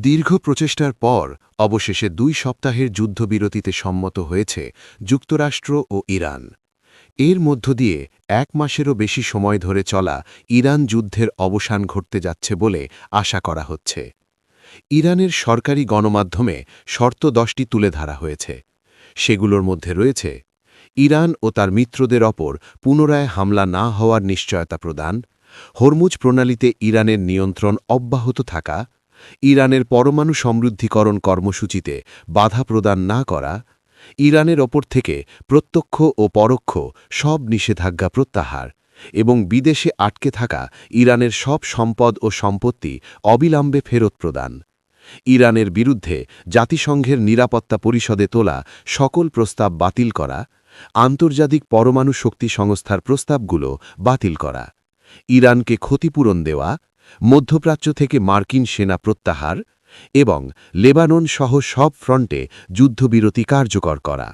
দীর্ঘ প্রচেষ্টার পর অবশেষে ২ সপ্তাহের যুদ্ধবিরতিতে সম্মত হয়েছে যুক্তরাষ্ট্র ও ইরান। এর মধ্য দিয়ে ১ মাসেরও বেশি সময় ধরে চলা ইরান যুদ্ধের অবসান ঘটতে যাচ্ছে বলে আশা করা হচ্ছে। ইরানের সরকারি গণমাধ্যমে শর্ত ১০টি তুলে ধরা হয়েছে। সেগুলোর মধ্যে রয়েছে ইরান ও তার মিত্রদের ওপর পুনরায় হামলা না হওয়ার নিশ্চয়তা প্রদান, হরমুজ প্রণালীতে ইরানের নিয়ন্ত্রণ অব্যাহত থাকা, ইরানের পরমাণু সমৃদ্ধিকরণ কর্মসূচিতে বাধা প্রদান না করা, ইরানের ওপর থেকে প্রত্যক্ষ ও পরোক্ষ সব নিষেধাজ্ঞা প্রত্যাহার এবং বিদেশে আটকে থাকা ইরানের সব সম্পদ ও সম্পত্তি অবিলম্বে ফেরত প্রদান। ইরানের বিরুদ্ধে জাতিসংঘের নিরাপত্তা পরিষদে তোলা সকল প্রস্তাব বাতিল করা, আন্তর্জাতিক পরমাণু শক্তি সংস্থার প্রস্তাবগুলো বাতিল করা, ইরানকে ক্ষতিপূরণ দেওয়া, মধ্যপ্রাচ্য থেকে মার্কিন সেনা প্রত্যাহার এবং লেবানন সহ সব ফ্রন্টে যুদ্ধবিরতি কার্যকর করা।